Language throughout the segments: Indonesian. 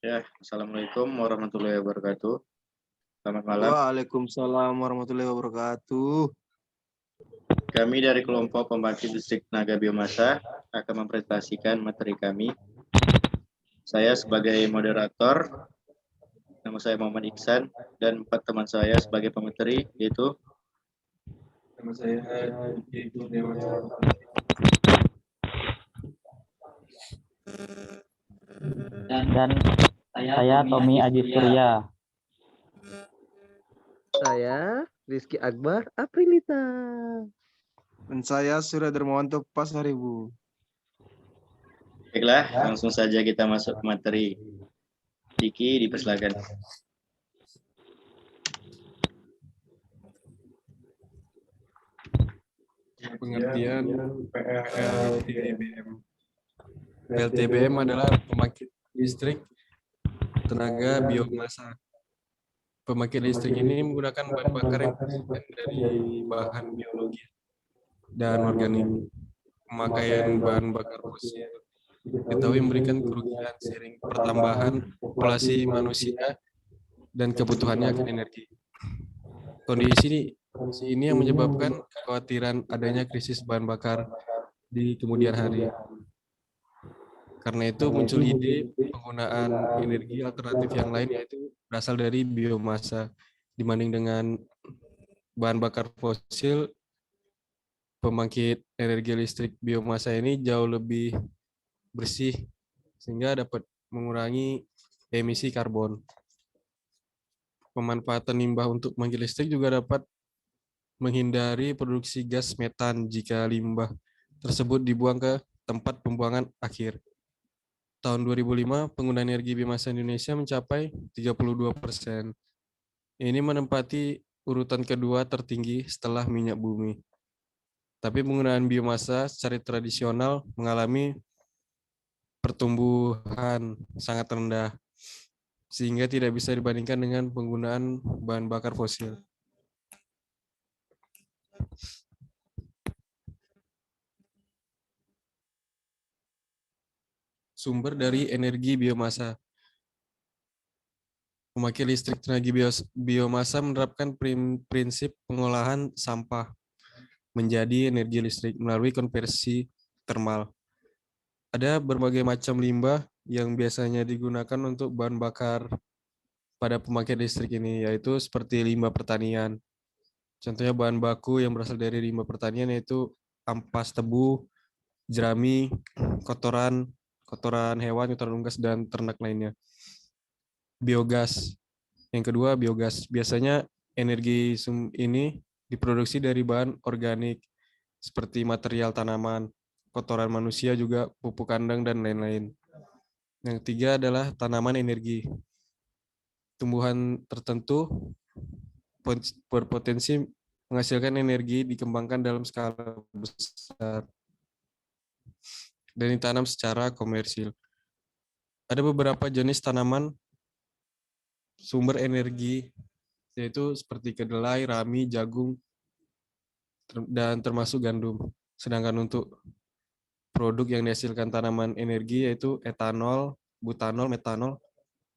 Ya, Assalamualaikum warahmatullahi wabarakatuh. Selamat malam. Waalaikumsalam warahmatullahi wabarakatuh. Kami dari kelompok pembangkit listrik tenaga biomasa akan mempresentasikan materi kami. Saya sebagai moderator, nama saya Muhammad Iksan, dan 4 teman saya sebagai pemateri, yaitu Nama saya Yaitu Dewasa. Dan saya Tommy Aji Surya. Saya Rizky Akbar Aprilita. Dan saya Surya Darmawanto Pasaribu. baiklah, langsung saja kita masuk ke materi. Diki, dipersilakan. Pengertian PLTBM. PLTBM adalah pembangkit listrik tenaga biomasa. Pembangkit listrik ini menggunakan bahan bakar yang terbuat dari bahan biologi dan organik. Pemakaian bahan bakar fosil diketahui memberikan kerugian seiring pertambahan populasi manusia dan kebutuhannya akan energi. Kondisi ini yang menyebabkan kekhawatiran adanya krisis bahan bakar di kemudian hari. Karena itu muncul ide penggunaan energi alternatif yang lain, yaitu berasal dari biomasa. Dibanding dengan bahan bakar fosil, pembangkit energi listrik biomasa ini jauh lebih bersih sehingga dapat mengurangi emisi karbon. Pemanfaatan limbah untuk pembangkit listrik juga dapat menghindari produksi gas metan jika limbah tersebut dibuang ke tempat pembuangan akhir. Tahun 2005, penggunaan energi biomasa Indonesia mencapai 32%. Ini menempati urutan kedua tertinggi setelah minyak bumi. Tapi penggunaan biomasa secara tradisional mengalami pertumbuhan sangat rendah, sehingga tidak bisa dibandingkan dengan penggunaan bahan bakar fosil. Sumber dari energi biomasa. Pembangkit listrik tenaga biomasa menerapkan prinsip pengolahan sampah menjadi energi listrik melalui konversi termal. Ada berbagai macam limbah yang biasanya digunakan untuk bahan bakar pada pembangkit listrik ini, yaitu seperti limbah pertanian. Contohnya bahan baku yang berasal dari limbah pertanian yaitu ampas tebu, jerami, kotoran hewan, kotoran unggas, dan ternak lainnya. Biogas. Yang kedua, biogas. Biasanya energi ini diproduksi dari bahan organik seperti material tanaman, kotoran manusia, juga pupuk kandang, dan lain-lain. Yang ketiga adalah tanaman energi. Tumbuhan tertentu berpotensi menghasilkan energi dikembangkan dalam skala besar dan ditanam secara komersil. Ada beberapa jenis tanaman sumber energi, yaitu seperti kedelai, rami, jagung, dan termasuk gandum. Sedangkan untuk produk yang dihasilkan tanaman energi yaitu etanol, butanol, metanol,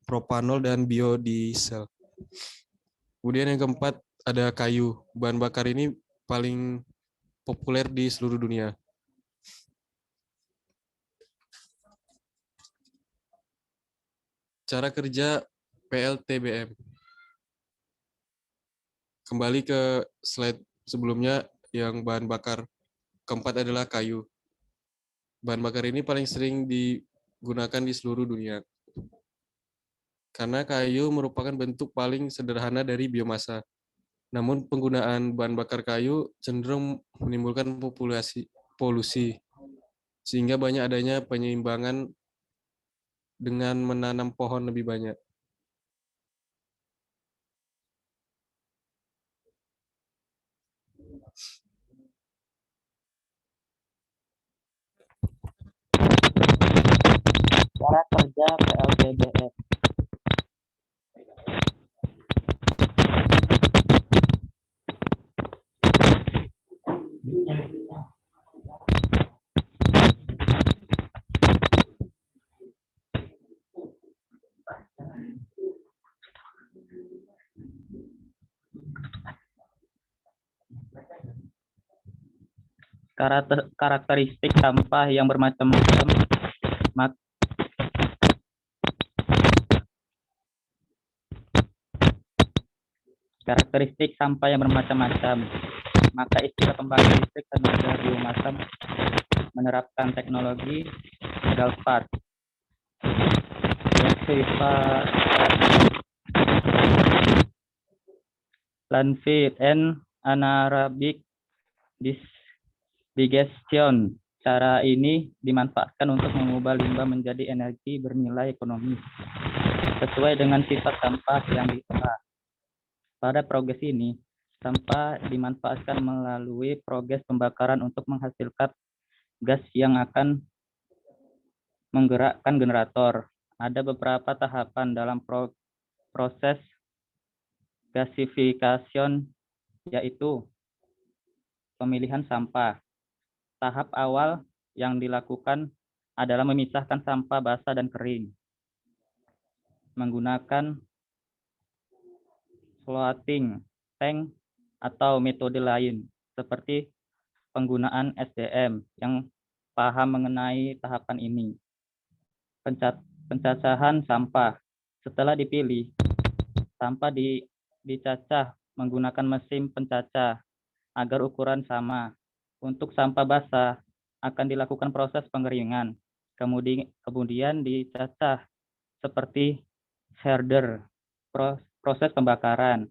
propanol, dan biodiesel. Kemudian yang keempat ada kayu. Bahan bakar ini paling populer di seluruh dunia. Cara kerja PLTBM. Kembali ke slide sebelumnya yang bahan bakar. Keempat adalah kayu. Bahan bakar ini paling sering digunakan di seluruh dunia. Karena kayu merupakan bentuk paling sederhana dari biomasa. Namun penggunaan bahan bakar kayu cenderung menimbulkan polusi. Sehingga banyak adanya penyeimbangan dengan menanam pohon lebih banyak. Cara kerja PLTBM. Karakteristik sampah yang bermacam-macam. Karakteristik sampah yang bermacam-macam. Maka istilah pembangkit listrik tenaga biomasa menerapkan teknologi Galvat, landfill and anaerobic digestion. Cara ini dimanfaatkan untuk mengubah limbah menjadi energi bernilai ekonomis sesuai dengan sifat sampah yang diolah. Pada proses ini, sampah dimanfaatkan melalui proses pembakaran untuk menghasilkan gas yang akan menggerakkan generator. Ada beberapa tahapan dalam proses gasification, yaitu pemilihan sampah. Tahap awal yang dilakukan adalah memisahkan sampah basah dan kering menggunakan floating tank atau metode lain seperti penggunaan SDM yang paham mengenai tahapan ini. Pencacahan sampah. Setelah dipilih, sampah dicacah menggunakan mesin pencacah agar ukuran sama. Untuk sampah basah akan dilakukan proses pengeringan, kemudian dicacah seperti herder. Proses pembakaran.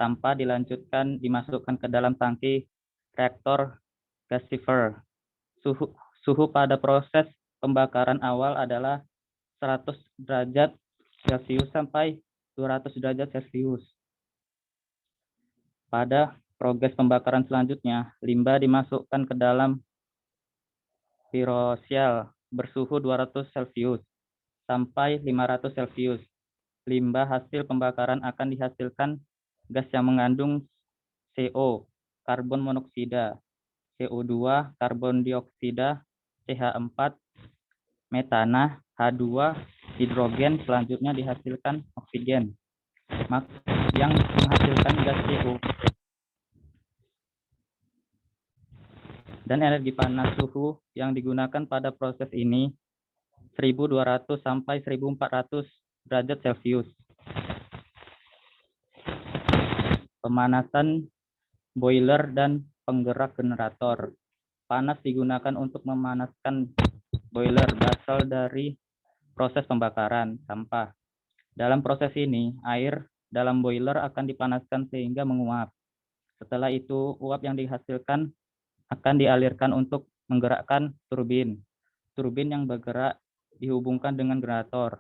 Sampah dimasukkan ke dalam tangki reaktor gasifier. Suhu pada proses pembakaran awal adalah 100 derajat Celcius sampai 200 derajat Celcius. Pada proses pembakaran selanjutnya, limbah dimasukkan ke dalam pirosial bersuhu 200 Celcius sampai 500 Celcius. Limbah hasil pembakaran akan dihasilkan gas yang mengandung CO, karbon monoksida, CO2, karbon dioksida, CH4, metana, H2, hidrogen, selanjutnya dihasilkan oksigen yang menghasilkan gas CO. Dan energi panas. Suhu yang digunakan pada proses ini 1200 sampai 1400 derajat Celcius. Pemanasan boiler dan penggerak generator. Panas digunakan untuk memanaskan boiler berasal dari proses pembakaran sampah. Dalam proses ini, air dalam boiler akan dipanaskan sehingga menguap. Setelah itu, uap yang dihasilkan akan dialirkan untuk menggerakkan turbin. Turbin yang bergerak dihubungkan dengan generator,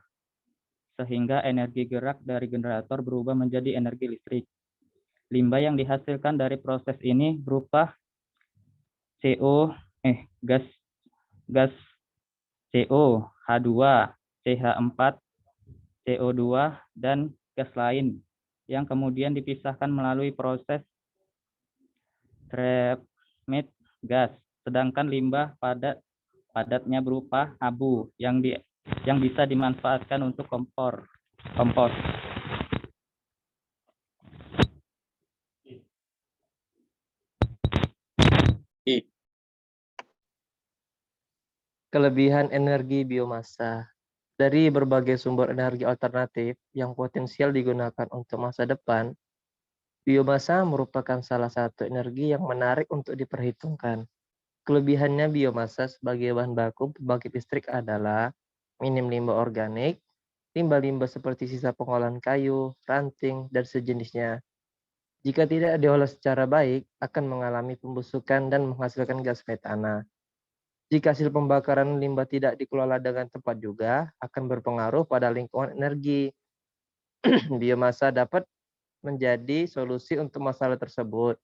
sehingga energi gerak dari generator berubah menjadi energi listrik. Limbah yang dihasilkan dari proses ini berupa gas CO, H2, CH4, CO2, dan gas lain yang kemudian dipisahkan melalui proses treatment gas. Sedangkan limbah padatnya berupa abu yang bisa dimanfaatkan untuk kompos. Kelebihan energi biomasa. Dari berbagai sumber energi alternatif yang potensial digunakan untuk masa depan, biomasa merupakan salah satu energi yang menarik untuk diperhitungkan. Kelebihannya biomasa sebagai bahan baku pembangkit listrik adalah minim limbah organik, limbah-limbah seperti sisa pengolahan kayu, ranting, dan sejenisnya. Jika tidak diolah secara baik, akan mengalami pembusukan dan menghasilkan gas metana. Jika hasil pembakaran limbah tidak dikelola dengan tepat juga, akan berpengaruh pada lingkungan energi. Biomasa dapat menjadi solusi untuk masalah tersebut.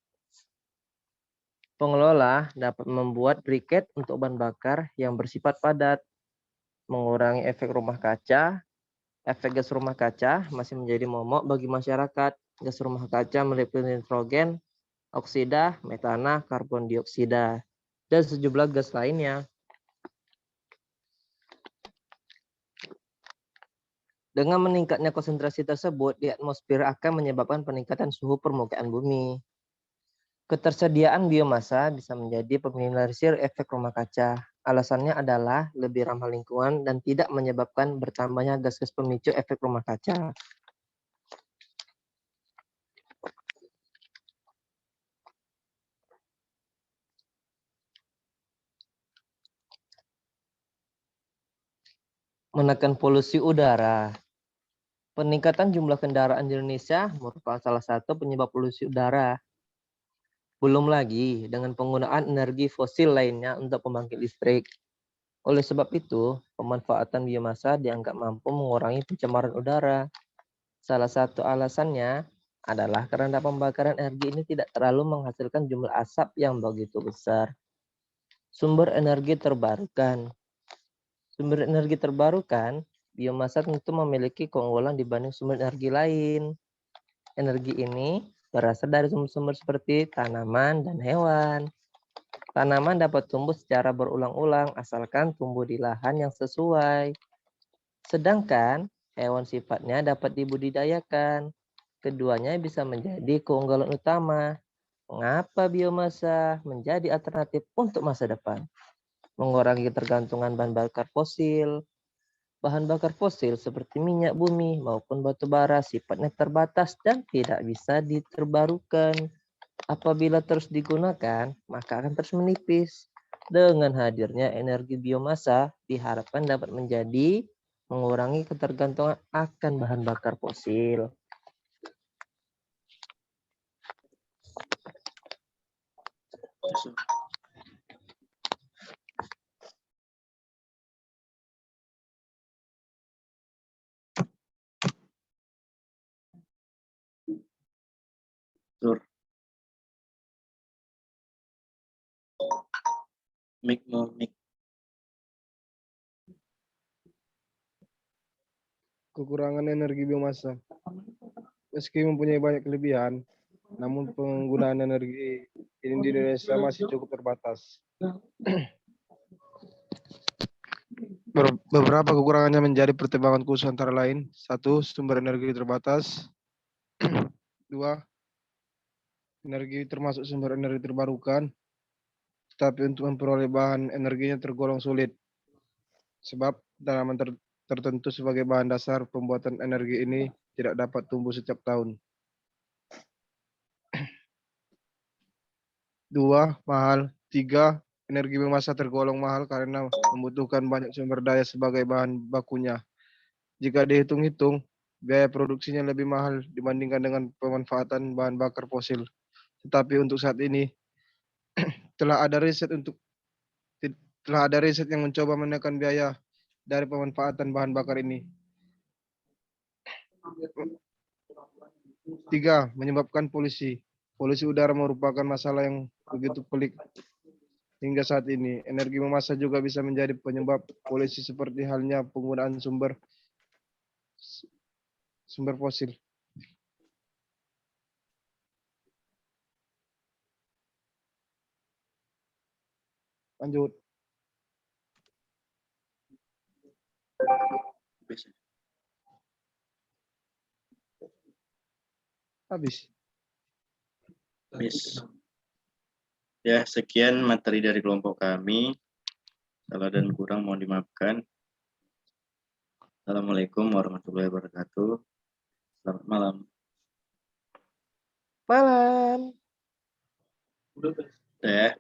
Pengelola dapat membuat briket untuk bahan bakar yang bersifat padat, mengurangi efek rumah kaca. Efek gas rumah kaca masih menjadi momok bagi masyarakat. Gas rumah kaca meliputi nitrogen, oksida, metana, karbon dioksida, dan sejumlah gas lainnya. Dengan meningkatnya konsentrasi tersebut di atmosfer akan menyebabkan peningkatan suhu permukaan bumi. Ketersediaan biomasa bisa menjadi peminimalisir efek rumah kaca. Alasannya adalah lebih ramah lingkungan dan tidak menyebabkan bertambahnya gas-gas pemicu efek rumah kaca. Menekan polusi udara. Peningkatan jumlah kendaraan di Indonesia merupakan salah satu penyebab polusi udara. Belum lagi dengan penggunaan energi fosil lainnya untuk pembangkit listrik. Oleh sebab itu, pemanfaatan biomasa dianggap mampu mengurangi pencemaran udara. Salah satu alasannya adalah karena pembakaran energi ini tidak terlalu menghasilkan jumlah asap yang begitu besar. Sumber energi terbarukan. Sumber energi terbarukan, biomasa tentu memiliki keunggulan dibanding sumber energi lain. Energi ini berasal dari sumber-sumber seperti tanaman dan hewan. Tanaman dapat tumbuh secara berulang-ulang asalkan tumbuh di lahan yang sesuai. Sedangkan hewan sifatnya dapat dibudidayakan. Keduanya bisa menjadi keunggulan utama. Mengapa biomasa menjadi alternatif untuk masa depan? Mengurangi ketergantungan bahan bakar fosil. Bahan bakar fosil seperti minyak bumi maupun batu bara sifatnya terbatas dan tidak bisa diterbarukan. Apabila terus digunakan, maka akan terus menipis. Dengan hadirnya energi biomasa, diharapkan dapat menjadi mengurangi ketergantungan akan bahan bakar fosil. Tur. Mic. Kekurangan energi biomasa. Meski mempunyai banyak kelebihan, namun penggunaan energi ini di Indonesia masih cukup terbatas. Beberapa kekurangannya menjadi pertimbangan khusus antara lain: 1. Sumber energi terbatas. 2. Energi termasuk sumber energi terbarukan, tetapi untuk memperoleh bahan energinya tergolong sulit. Sebab tanaman tertentu sebagai bahan dasar pembuatan energi ini tidak dapat tumbuh setiap tahun. 2. Mahal. 3. Energi biomasa tergolong mahal karena membutuhkan banyak sumber daya sebagai bahan bakunya. Jika dihitung-hitung, biaya produksinya lebih mahal dibandingkan dengan pemanfaatan bahan bakar fosil. Tetapi untuk saat ini telah ada riset yang mencoba menekan biaya dari pemanfaatan bahan bakar ini. 3. Menyebabkan polusi. Polusi udara merupakan masalah yang begitu pelik hingga saat ini. Energi biomasa juga bisa menjadi penyebab polusi seperti halnya penggunaan sumber fosil. Lanjut. Habis. Ya, sekian materi dari kelompok kami. Salah dan kurang mohon dimaafkan. Assalamualaikum warahmatullahi wabarakatuh. Selamat malam. Malam. Udah ya.